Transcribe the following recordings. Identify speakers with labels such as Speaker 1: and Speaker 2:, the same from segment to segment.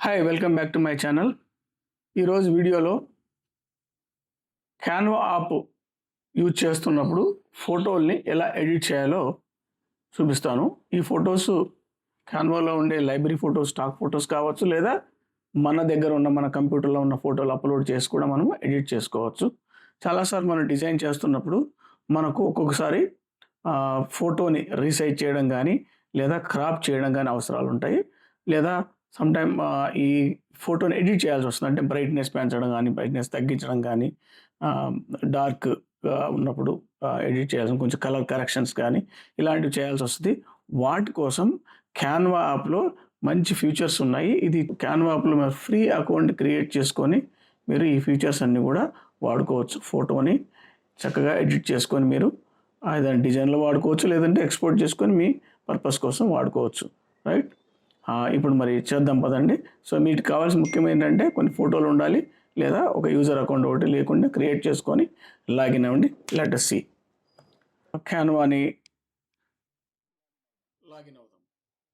Speaker 1: Hi welcome back to my channel. ఈరోజు వీడియోలో Canva app use చేస్తున్నప్పుడు ఫోటోల్ని ఎలా ఎడిట్ చేయాలో చూపిస్తాను. ఈ ఫొటోస్ క్యాన్వాలో ఉండే లైబ్రరీ ఫొటోస్, స్టాక్ ఫొటోస్ కావచ్చు, లేదా మన దగ్గర ఉన్న మన కంప్యూటర్లో ఉన్న ఫోటోలు అప్లోడ్ చేసి కూడా మనం ఎడిట్ చేసుకోవచ్చు. చాలాసార్లు మనం డిజైన్ చేస్తున్నప్పుడు మనకు ఒక్కొక్కసారి ఫోటోని రీసైజ్ చేయడం కానీ లేదా క్రాప్ చేయడం కానీ అవసరాలు ఉంటాయి. లేదా సమ్టైమ్ ఈ ఫోటోని ఎడిట్ చేయాల్సి వస్తుంది. అంటే బ్రైట్నెస్ పెంచడం కానీ, బ్రైట్నెస్ తగ్గించడం కానీ, డార్క్గా ఉన్నప్పుడు ఎడిట్ చేయాల్సి, కొంచెం కలర్ కరెక్షన్స్ కానీ ఇలాంటివి చేయాల్సి వస్తుంది. వాటి కోసం క్యాన్వా యాప్లో మంచి ఫీచర్స్ ఉన్నాయి. ఇది క్యాన్వా యాప్లో మీరు ఫ్రీ అకౌంట్ క్రియేట్ చేసుకొని మీరు ఈ ఫీచర్స్ అన్నీ కూడా వాడుకోవచ్చు. ఫోటోని చక్కగా ఎడిట్ చేసుకొని మీరు ఏదైనా డిజైన్లో వాడుకోవచ్చు, లేదంటే ఎక్స్పోర్ట్ చేసుకొని మీ పర్పస్ కోసం వాడుకోవచ్చు. రైట్, ఇప్పుడు మరి చేద్దాం పదండి. సో మీకు కావాల్సిన ముఖ్యం ఏంటంటే కొన్ని ఫోటోలు ఉండాలి, లేదా ఒక యూజర్ అకౌంట్ ఒకటి లేకుండా క్రియేట్ చేసుకొని లాగిన్ అవ్వండి. Let us see. క్యాన్వాని లాగిన్ అవుతాం.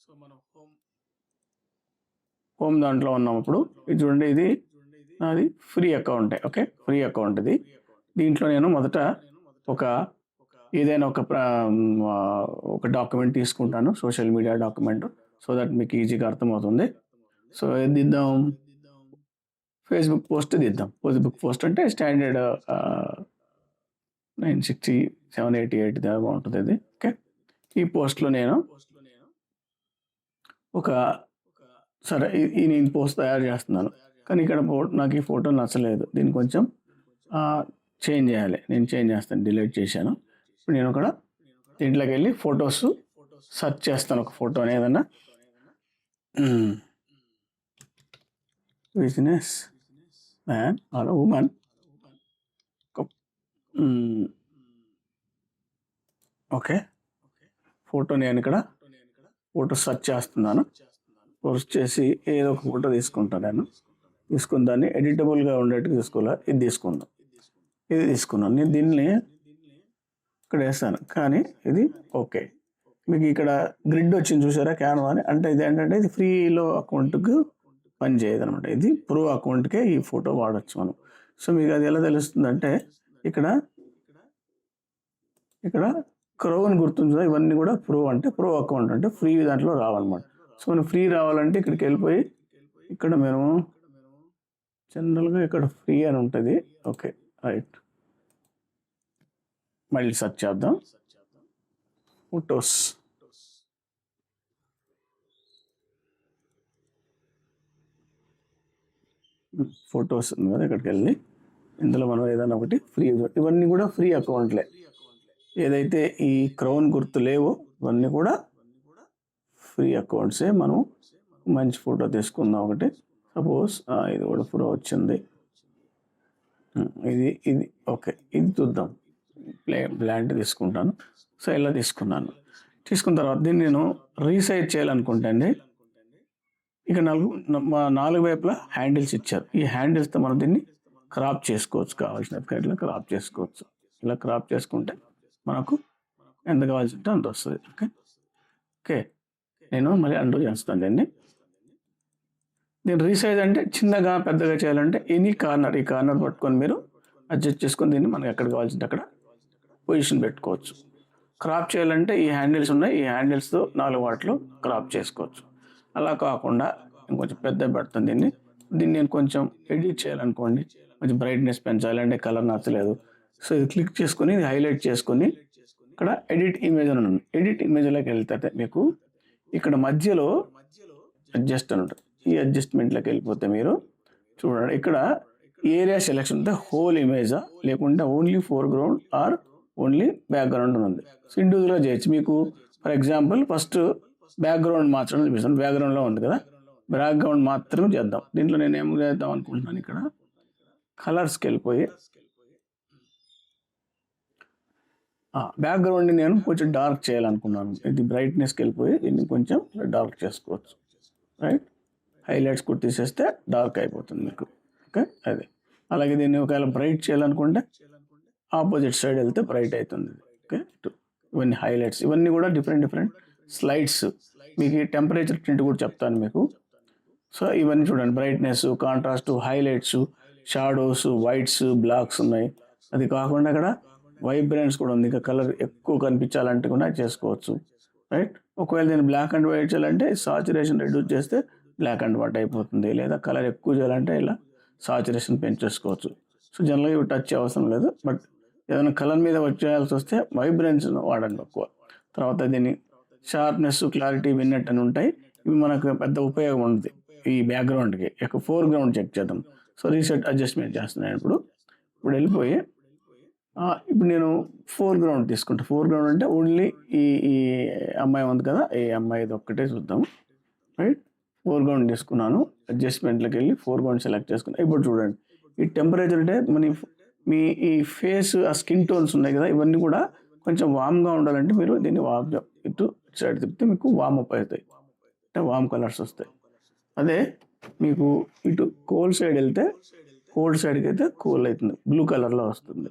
Speaker 1: సో మనం హోమ్ దాంట్లో ఉన్నాం. ఇప్పుడు ఇది చూడండి, ఇది నాది ఫ్రీ అకౌంటే. ఓకే, ఫ్రీ అకౌంట్ ఇది. దీంట్లో నేను మొదట ఏదైనా ఒక డాక్యుమెంట్ తీసుకుంటాను, social media document, so that మీకు ఈజీగా అర్థమవుతుంది. సో ఏది దిద్దాం? ఫేస్బుక్ పోస్ట్ దిద్దాం. ఫేస్బుక్ పోస్ట్ అంటే స్టాండర్డ్ 96788 దాకా ఉంటుంది ఇది. ఓకే, ఈ పోస్ట్లో నేను సరే నేను పోస్ట్ తయారు చేస్తున్నాను, కానీ ఇక్కడ నాకు ఈ ఫోటో నచ్చలేదు, దీన్ని కొంచెం చేంజ్ చేయాలి. నేను చేంజ్ చేస్తాను, డిలీట్ చేశాను. ఇప్పుడు నేను దీంట్లోకి వెళ్ళి ఫొటోస్ సెర్చ్ చేస్తాను. ఒక ఫోటోని ఏదన్నా business man or women, okay, photo నేను ఇక్కడ ఫోటో సెర్చ్ చేస్తున్నాను. సెర్చ్ చేసి ఏదో ఒక ఫోటో తీసుకుంటాను. నేను తీసుకుని దాన్ని ఎడిటబుల్గా ఉండేట్టు తీసుకోవాలి. ఇది తీసుకున్నాను. నేను దీన్ని ఇక్కడ వేస్తాను, కానీ ఇది ఓకే. మీకు ఇక్కడ గ్రిడ్ వచ్చింది చూసారా, క్యాన్వా అని. అంటే ఇది ఏంటంటే ఇది ఫ్రీలో అకౌంట్కు పనిచేయదు అనమాట. ఇది ప్రో అకౌంట్కే ఈ ఫోటో వాడచ్చు మనం. సో మీకు అది ఎలా తెలుస్తుందంటే ఇక్కడ క్రౌన్ గుర్తుందా, ఇవన్నీ కూడా ప్రో అంటే ప్రో అకౌంట్ అంటే ఫ్రీ దాంట్లో రావాలన్నమాట. సో మనం ఫ్రీ రావాలంటే ఇక్కడికి వెళ్ళిపోయి ఇక్కడ మేము జనరల్గా ఇక్కడ ఫ్రీ అని ఉంటుంది. ఓకే, రైట్, మళ్ళీ సెర్చ్ చేద్దాం. ఫొటోస్ ఉంది కదా, ఇక్కడికి వెళ్ళి ఇందులో మనం ఏదైనా ఒకటి ఫ్రీ, ఇవన్నీ కూడా ఫ్రీ అకౌంట్లే. ఏదైతే ఈ క్రౌన్ గుర్తు లేవో ఇవన్నీ కూడా ఫ్రీ అకౌంట్సే. మనం మంచి ఫోటో తీసుకుందాం ఒకటి. సపోజ్ ఇది కూడా ప్రో వచ్చింది. ఇది ఓకే, ఇది చూద్దాం. బ్లాంట్ తీసుకుంటాను. సో ఇలా తీసుకున్న తర్వాత దీన్ని నేను రీసైజ్ చేయాలనుకుంటా అండి. ఇక నాలుగు వైపులా హ్యాండిల్స్ ఇచ్చారు. ఈ హ్యాండిల్స్తో మనం దీన్ని క్రాప్ చేసుకోవచ్చు, కావాల్సిన ఇట్లా క్రాప్ చేసుకోవచ్చు. ఇలా క్రాప్ చేసుకుంటే మనకు ఎంత కావాల్సి ఉంటే అంత వస్తుంది. ఓకే, నేను మళ్ళీ అండూ చేస్తాను దీన్ని. రీసైజ్ అంటే చిన్నగా పెద్దగా చేయాలంటే ఈ కార్నర్ పట్టుకొని మీరు అడ్జస్ట్ చేసుకొని దీన్ని మనకు ఎక్కడ కావాల్సింటే అక్కడ పొజిషన్ పెట్టుకోవచ్చు. క్రాప్ చేయాలంటే ఈ హ్యాండిల్స్ ఉన్నాయి, ఈ హ్యాండిల్స్తో 4 వాటిలో క్రాప్ చేసుకోవచ్చు. అలా కాకుండా ఇంకొంచెం పెద్ద పెడతాను దీన్ని నేను కొంచెం ఎడిట్ చేయాలనుకోండి, కొంచెం బ్రైట్నెస్ పెంచాలంటే కలర్ నచ్చలేదు. సో ఇది క్లిక్ చేసుకొని ఇది హైలైట్ చేసుకొని ఇక్కడ ఎడిట్ ఇమేజ్ అని ఉంది. ఎడిట్ ఇమేజ్లోకి వెళ్తే మీకు ఇక్కడ మధ్యలో అడ్జస్ట్ అని ఉంటుంది. ఈ అడ్జస్ట్మెంట్లోకి వెళ్ళిపోతే మీరు చూడండి, ఇక్కడ ఏరియా సెలెక్షన్ ఉంటే హోల్ ఇమేజా లేకుంటే only foreground or only background ఉంది. సో ఇండివిజువల్గా చేయొచ్చు. మీకు ఫర్ ఎగ్జాంపుల్ ఫస్ట్ బ్యాక్గ్రౌండ్ మార్చడం చూపిస్తాను. బ్యాక్గ్రౌండ్లో ఉంది కదా, బ్యాక్గ్రౌండ్ మాత్రమే చేద్దాం. దీంట్లో నేను ఏం చేద్దాం అనుకుంటున్నాను, ఇక్కడ కలర్స్కి వెళ్ళిపోయి బ్యాక్గ్రౌండ్ని నేను కొంచెం డార్క్ చేయాలనుకున్నాను. ఇది బ్రైట్నెస్కి వెళ్ళిపోయి దీన్ని కొంచెం డార్క్ చేసుకోవచ్చు. రైట్, హైలైట్స్ కూడా తీసేస్తే డార్క్ అయిపోతుంది మీకు. ఓకే, అదే. అలాగే దీన్ని ఒకవేళ బ్రైట్ చేయాలనుకుంటే ఆపోజిట్ సైడ్ వెళ్తే బ్రైట్ అవుతుంది. ఓకే, ఇవన్నీ హైలైట్స్, ఇవన్నీ కూడా డిఫరెంట్ స్లైడ్స్. మీకు ఈ టెంపరేచర్ ప్రింట్ కూడా చెప్తాను మీకు. సో ఇవన్నీ చూడండి, brightness, contrast, highlights, shadows, whites, blocks ఉన్నాయి. అది కాకుండా అక్కడ వైబ్రెన్స్ కూడా ఉంది. ఇంకా కలర్ ఎక్కువ కనిపించాలంటే కూడా చేసుకోవచ్చు, రైట్. ఒకవేళ నేను బ్లాక్ అండ్ వైట్ చేయాలంటే సాచురేషన్ రెడ్యూస్ చేస్తే బ్లాక్ అండ్ వైట్ అయిపోతుంది, లేదా కలర్ ఎక్కువ చేయాలంటే ఇలా సాచురేషన్ పెంచేసుకోవచ్చు. సో జనరల్గా ఇవి టచ్ అవసరం లేదు, బట్ ఏదైనా కలర్ మీద వచ్చేయాల్సి వస్తే వైబ్రెన్స్ వాడండి ఎక్కువ. తర్వాత దీన్ని షార్ప్నెస్, క్లారిటీ, విన్నెట్ అని ఉంటాయి. ఇవి మనకు పెద్ద ఉపయోగం ఉంది ఈ బ్యాక్గ్రౌండ్కి. ఫోర్ గ్రౌండ్ చెక్ చేద్దాం. సో రీసెట్ అడ్జస్ట్మెంట్ చేస్తున్నాను. ఇప్పుడు వెళ్ళిపోయి ఇప్పుడు నేను ఫోర్ గ్రౌండ్ తీసుకుంటా. ఫోర్ గ్రౌండ్ అంటే ఓన్లీ ఈ ఈ అమ్మాయి ఉంది కదా, ఈ అమ్మాయిది ఒక్కటే చూద్దాం, రైట్. ఫోర్ గ్రౌండ్ తీసుకున్నాను. అడ్జస్ట్మెంట్లోకి వెళ్ళి ఫోర్ గ్రౌండ్ సెలెక్ట్ చేసుకున్నాను. ఇప్పుడు చూడండి, ఈ టెంపరేచర్ అంటే మీ ఈ ఫేస్, ఆ స్కిన్ టోన్స్ ఉన్నాయి కదా, ఇవన్నీ కూడా కొంచెం వామ్గా ఉండాలంటే మీరు దీన్ని వామ్ ఇటు సైడ్ తిప్పితే మీకు వామ్ అప్ అవుతాయి, అంటే వామ్ కలర్స్ వస్తాయి. అదే మీకు ఇటు కోల్డ్ సైడ్ వెళ్తే కోల్డ్ సైడ్కి అయితే కూల్ అవుతుంది, బ్లూ కలర్లో వస్తుంది.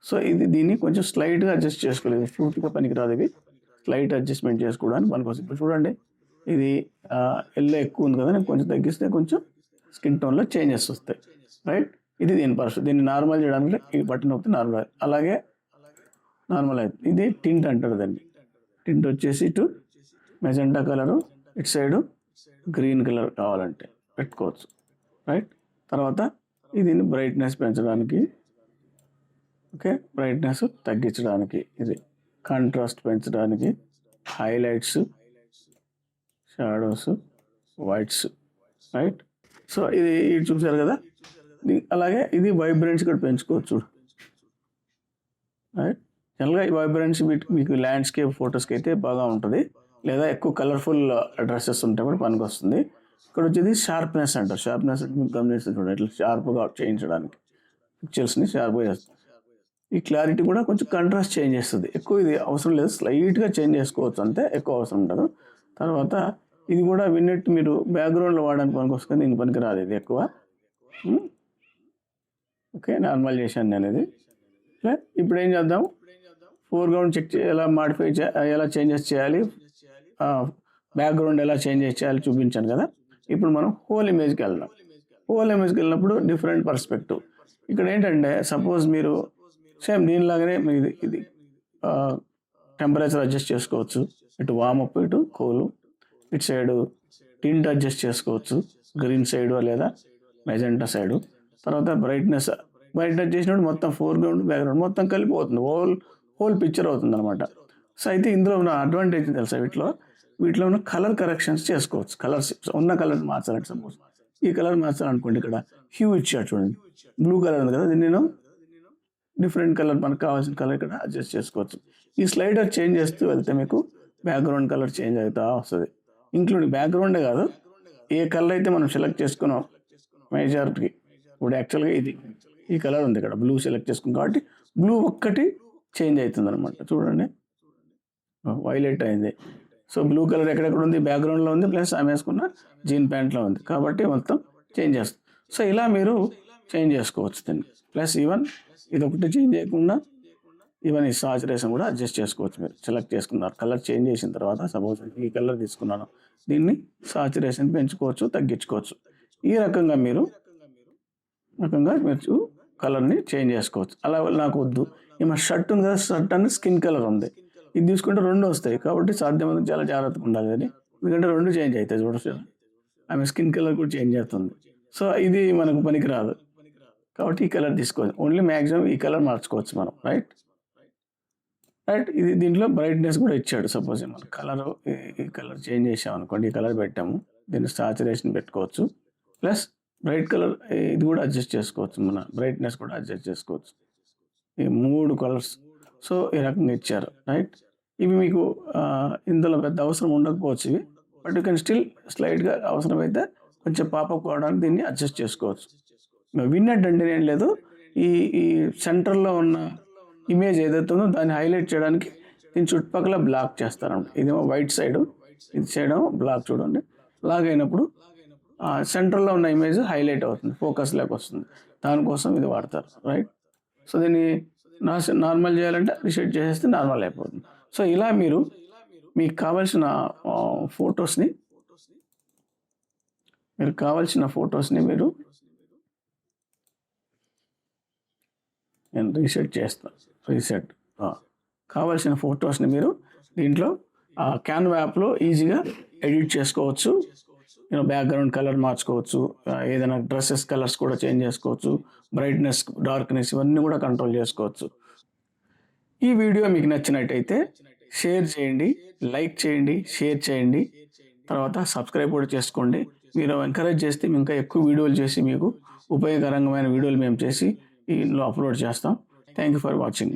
Speaker 1: సో దీన్ని కొంచెం స్లైట్గా అడ్జస్ట్ చేసుకోలేదు, పూర్తిగా పనికిరాదు. ఇవి స్లైట్ అడ్జస్ట్మెంట్ చేసుకోవడానికి పనికొస్తుంది. ఇప్పుడు చూడండి, ఇది ఎల్లో ఎక్కువ ఉంది కదా, నేను కొంచెం తగ్గిస్తే కొంచెం స్కిన్ టోన్లో చేంజెస్ వస్తాయి, రైట్. ఇది దీని పరిస్థితి. దీన్ని నార్మల్ చేయడానికి ఈ బటన్ నొక్కితే నార్మల్, అలాగే నార్మల్ అవుతుంది. ఇది టింట్ అంటారు దాన్ని. టింట్ వచ్చేసి ఇటు మెజెంటా కలరు, ఇటు సైడు గ్రీన్ కలర్ కావాలంటే పెట్టుకోవచ్చు, రైట్. తర్వాత దీన్ని బ్రైట్నెస్ పెంచడానికి, ఓకే, బ్రైట్నెస్ తగ్గించడానికి, ఇది కాంట్రాస్ట్ పెంచడానికి, highlights, shadows, whites, right. So ఇది చూసారు కదా. అలాగే ఇది వైబ్రెన్స్ కూడా పెంచుకోవచ్చు, రైట్. జనరల్గా ఈ వైబ్రెన్స్ మీకు ల్యాండ్స్కేప్ ఫొటోస్కి అయితే బాగా ఉంటుంది, లేదా ఎక్కువ కలర్ఫుల్ డ్రెస్సెస్ ఉంటే కూడా పనికి వస్తుంది. ఇక్కడ వచ్చేది షార్ప్నెస్ అంటారు. షార్ప్నెస్ మీకు గమనిస్తే చూడండి, ఇట్లా షార్ప్గా చేయించడానికి పిక్చర్స్ని షార్ప్గా చేస్తుంది. ఈ క్లారిటీ కూడా కొంచెం కాంట్రాస్ట్ చేంజ్ చేస్తుంది. ఎక్కువ ఇది అవసరం లేదు, స్లైట్గా చేంజ్ చేసుకోవచ్చు అంతే, ఎక్కువ అవసరం ఉండదు. తర్వాత ఇది కూడా విన్నట్టు మీరు బ్యాక్గ్రౌండ్లో వాడడానికి పనికి వస్తుంది, దీనికి పనికి రాదు ఇది ఎక్కువ. ఓకే, నార్మల్ చేశాను నేను ఇది. ఇప్పుడు ఏం చేద్దాం, ఫోర్ గ్రౌండ్ చెక్ ఎలా మాడిఫై ఎలా చేంజెస్ చేయాలి, బ్యాక్గ్రౌండ్ ఎలా చేంజెస్ చేయాలి చూపించాను కదా. ఇప్పుడు మనం హోల్ ఇమేజ్కి వెళ్దాం. హోల్ ఇమేజ్కి వెళ్ళినప్పుడు డిఫరెంట్ పర్స్పెక్టివ్. ఇక్కడ ఏంటంటే సపోజ్ మీరు సేమ్ దీనిలాగానే మీరు ఇది టెంపరేచర్ అడ్జస్ట్ చేసుకోవచ్చు, ఇటు వామ్ అప్, ఇటు కూలు, ఇటు సైడు టింట్ అడ్జస్ట్ చేసుకోవచ్చు, గ్రీన్ సైడు లేదా మెజెంటా సైడు. తర్వాత బ్రైట్నెస్ చేసినప్పుడు మొత్తం ఫోర్ గ్రౌండ్ బ్యాక్గ్రౌండ్ మొత్తం కలిపిపోతుంది, హోల్ పిక్చర్ అవుతుంది అనమాట. సో అయితే ఇందులో ఉన్న అడ్వాంటేజ్ తెలుసా, వీటిలో ఉన్న కలర్ కరెక్షన్స్ చేసుకోవచ్చు. కలర్స్ ఉన్న కలర్ మార్చాలంటే సపోజ్ ఈ కలర్ మార్చాలనుకోండి, ఇక్కడ హ్యూ ఇచ్చాడు చూడండి, బ్లూ కలర్ ఉంది కదా, దీన్ని నేను డిఫరెంట్ కలర్ మనకు కావాల్సిన కలర్ ఇక్కడ అడ్జస్ట్ చేసుకోవచ్చు. ఈ స్లైడర్ చేంజ్ చేస్తూ వెళ్తే మీకు బ్యాక్గ్రౌండ్ కలర్ చేంజ్ అవుతా వస్తుంది. ఇంక్లూడింగ్ బ్యాక్గ్రౌండే కాదు, ఏ కలర్ అయితే మనం సెలెక్ట్ చేసుకున్నాం మెజారిటీకి. ఇప్పుడు యాక్చువల్గా ఈ కలర్ ఉంది ఇక్కడ, బ్లూ సెలెక్ట్ చేసుకున్నాం కాబట్టి బ్లూ ఒక్కటి చేంజ్ అవుతుంది అనమాట. చూడండి, వైలెట్ అయింది. సో బ్లూ కలర్ ఎక్కడెక్కడ ఉంది, బ్యాక్గ్రౌండ్లో ఉంది, ప్లస్ ఆమె వేసుకున్న జీన్ ప్యాంట్లో ఉంది, కాబట్టి మొత్తం చేంజ్ చేస్తుంది. సో ఇలా మీరు చేంజ్ చేసుకోవచ్చు దీన్ని. ప్లస్ ఈవెన్ ఇది ఒకటి చేంజ్ చేయకుండా ఈవెన్ ఈ సాచురేషన్ కూడా అడ్జస్ట్ చేసుకోవచ్చు. మీరు సెలెక్ట్ చేసుకున్నారు, కలర్ చేంజ్ చేసిన తర్వాత సపోజ్ ఈ కలర్ తీసుకున్నాను, దీన్ని సాచురేషన్ పెంచుకోవచ్చు, తగ్గించుకోవచ్చు. ఈ రకంగా మీరు కలర్ని చేంజ్ చేసుకోవచ్చు. అలా నాకు వద్దు, ఏమో షర్ట్ ఉంది కదా, షర్ట్ అని స్కిన్ కలర్ ఉంది, ఇది తీసుకుంటే రెండు వస్తాయి, కాబట్టి సాధ్యమైనంత చాలా జాగ్రత్తగా ఉండాలి అది, ఎందుకంటే రెండు చేంజ్ అవుతాయి. చూడచ్చు, ఆమె స్కిన్ కలర్ కూడా చేంజ్ అవుతుంది. సో ఇది మనకు పనికి రాదు, కాబట్టి ఈ కలర్ తీసుకోవచ్చు. ఓన్లీ మ్యాక్సిమం ఈ కలర్ మార్చుకోవచ్చు మనం, రైట్. ఇది దీంట్లో బ్రైట్నెస్ కూడా ఇచ్చాడు. సపోజ్ మనం కలర్ ఈ కలర్ చేంజ్ చేసాం అనుకోండి, ఈ కలర్ పెట్టాము, దీన్ని సాచురేషన్ పెట్టుకోవచ్చు, ప్లస్ బ్రైట్ కలర్ ఇది కూడా అడ్జస్ట్ చేసుకోవచ్చు, మన బ్రైట్నెస్ కూడా అడ్జస్ట్ చేసుకోవచ్చు. ఈ మూడు కలర్స్ సో ఈ రకంగా ఇచ్చారు, రైట్. ఇవి మీకు ఇందులో పెద్ద అవసరం ఉండకపోవచ్చు ఇవి, బట్ యూ కెన్ స్టిల్ స్లైడ్గా అవసరమైతే కొంచెం పాపప్ కావడానికి దీన్ని అడ్జస్ట్ చేసుకోవచ్చు. విన్నట్ అంటే ఏం లేదు, ఈ సెంటర్లో ఉన్న ఇమేజ్ ఏదైతే ఉందో దాన్ని హైలైట్ చేయడానికి దీని చుట్టుపక్కల బ్లాక్ చేస్తారన్నమాట. ఇదేమో వైట్ సైడు, ఇది సైడ్ ఏమో బ్లాక్. చూడండి, బ్లాక్ అయినప్పుడు సెంటర్లో ఉన్న ఇమేజ్ హైలైట్ అవుతుంది, ఫోకస్ లేక వస్తుంది, దానికోసం ఇది వాడతారు, రైట్. సో దీన్ని నార్మల్ చేయాలంటే రీసెట్ చేసేస్తే నార్మల్ అయిపోతుంది. సో ఇలా మీరు మీకు కావాల్సిన ఫొటోస్ని మీరు కావాల్సిన ఫొటోస్ని నేను రీసెట్ చేస్తాను. కావాల్సిన ఫొటోస్ని మీరు దీంట్లో క్యాన్వా యాప్లో ఈజీగా ఎడిట్ చేసుకోవచ్చు. బ్యాక్గ్రౌండ్ కలర్ మార్చుకోవచ్చు, ఏదైనా డ్రెస్సెస్ కలర్స్ కూడా చేంజ్ చేసుకోవచ్చు, బ్రైట్నెస్, డార్క్నెస్ ఇవన్నీ కూడా కంట్రోల్ చేసుకోవచ్చు. ఈ వీడియో మీకు నచ్చినట్టయితే షేర్ చేయండి, లైక్ చేయండి, షేర్ చేయండి, తర్వాత సబ్స్క్రైబ్ కూడా చేసుకోండి. మీరు ఎంకరేజ్ చేస్తే ఇంకా ఎక్కువ వీడియోలు చేసి మీకు ఉపయోగకరమైన వీడియోలు మేము చేసి ఇందులో అప్లోడ్ చేస్తాం. Thank you for watching.